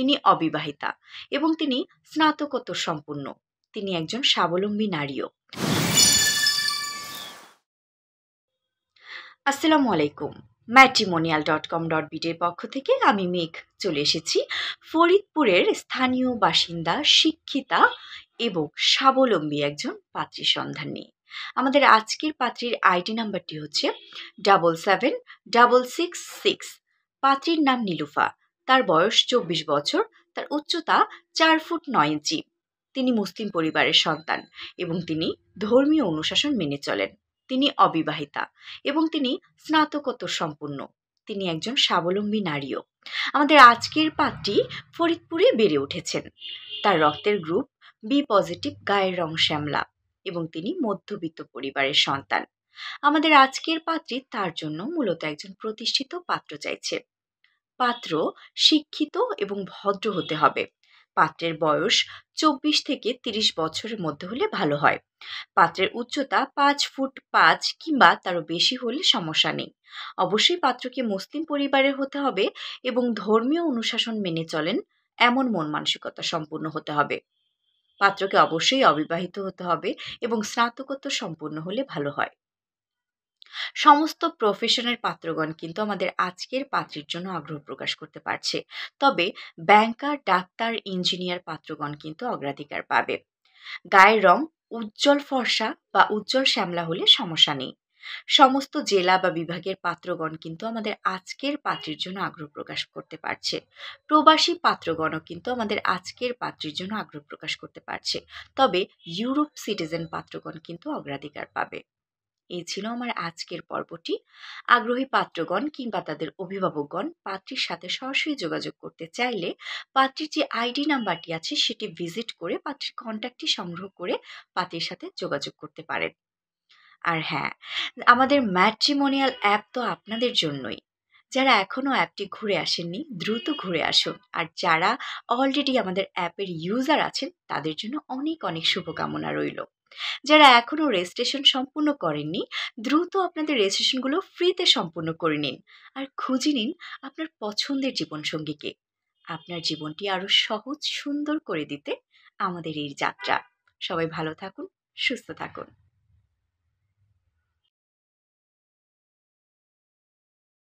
তিনি অবিবাহিতা এবং তিনি স্নাতকোত্তর সম্পন্ন। তিনি একজন স্বাবলম্বী নারীও। আসসালামু আলাইকুম। matrimonial.com.bd এর পক্ষ থেকে আমি মেঘ চলে এসেছি ফরিদপুরের স্থানীয় বাসিন্দা, শিক্ষিতা এবং স্বাবলম্বী একজন পাত্রীর সন্ধান নিয়ে। আমাদের আজকের পাত্রীর আইডি নাম্বারটি হচ্ছে 776666। পাত্রীর নাম নীলুফা। তার বয়স 24 বছর। তার উচ্চতা 4 ফুট 9 ইঞ্চি। তিনি মুসলিম পরিবারের সন্তান এবং তিনি ধর্মীয় অনুশাসন মেনে চলেন। তিনি অবিবাহিতা এবং তিনি স্নাতকোত্তর সম্পন্ন। তিনি একজন স্বাবলম্বী নারীও। আমাদের আজকের পাত্রী ফরিদপুরে বেড়ে উঠেছেন। তার রক্তের গ্রুপ বি পজিটিভ, গায়ের রং শ্যামলা এবং তিনি মধ্যবিত্ত পরিবারের সন্তান। আমাদের আজকের পাত্রী তার জন্য মূলত একজন প্রতিষ্ঠিত পাত্র চাইছে। পাত্র শিক্ষিত এবং ভদ্র হতে হবে। পাত্রের বয়স 24 থেকে 30 বছরের মধ্যে হলে ভালো হয়। পাত্রের উচ্চতা 5 ফুট 5 কিংবা তারও বেশি হলে সমস্যা নেই। অবশ্যই পাত্রকে মুসলিম পরিবারের হতে হবে এবং ধর্মীয় অনুশাসন মেনে চলেন এমন মন মানসিকতা সম্পূর্ণ হতে হবে। পাত্রকে অবশ্যই অবিবাহিত হতে হবে এবং স্নাতকোত্তর সম্পূর্ণ হলে ভালো হয়। সমস্ত প্রফেশনের পাত্রগণ কিন্তু আমাদের আজকের পাত্রীর জন্য আগ্রহ প্রকাশ করতে পারছে। তবে ব্যাংকার, ডাক্তার, ইঞ্জিনিয়ার পাত্রগণ কিন্তু অগ্রাধিকার পাবে। গায়ের রং উজ্জ্বল ফর্সা বা উজ্জ্বল শ্যামলা হলে সমস্যা নেই। সমস্ত জেলা বা বিভাগের পাত্রগণ কিন্তু আমাদের আজকের পাত্রীর জন্য আগ্রহ প্রকাশ করতে পারছে। প্রবাসী পাত্রগণও কিন্তু আমাদের আজকের পাত্রীর জন্য আগ্রহ প্রকাশ করতে পারছে। তবে ইউরোপ সিটিজেন পাত্রগণ কিন্তু অগ্রাধিকার পাবে। এই ছিল আমার আজকের পর্বটি। আগ্রহী পাত্রগণ কিংবা তাদের অভিভাবকগণ পাত্রীর সাথে সরাসরি যোগাযোগ করতে চাইলে পাত্রীর যে আইডি নাম্বারটি আছে সেটি ভিজিট করে পাত্রীর কন্ট্যাক্টটি সংগ্রহ করে পাত্রীর সাথে যোগাযোগ করতে পারেন। আর হ্যাঁ, আমাদের ম্যাট্রিমোনিয়াল অ্যাপ তো আপনাদের জন্যই। যারা এখনো অ্যাপটি ঘুরে আসেননি, দ্রুত ঘুরে আসুন। আর যারা অলরেডি আমাদের অ্যাপের ইউজার আছেন তাদের জন্য অনেক অনেক শুভকামনা রইল। যারা এখনো রেজিস্ট্রেশন সম্পূর্ণ করেননি, দ্রুত আপনাদের রেজিস্ট্রেশনগুলো ফ্রিতে সম্পূর্ণ করে নিন আর খুঁজে নিন আপনার পছন্দের জীবনসঙ্গীকে। আপনার জীবনটি আরো সহজ, সুন্দর করে দিতে আমাদের এই যাত্রা। সবাই ভালো থাকুন, সুস্থ থাকুন।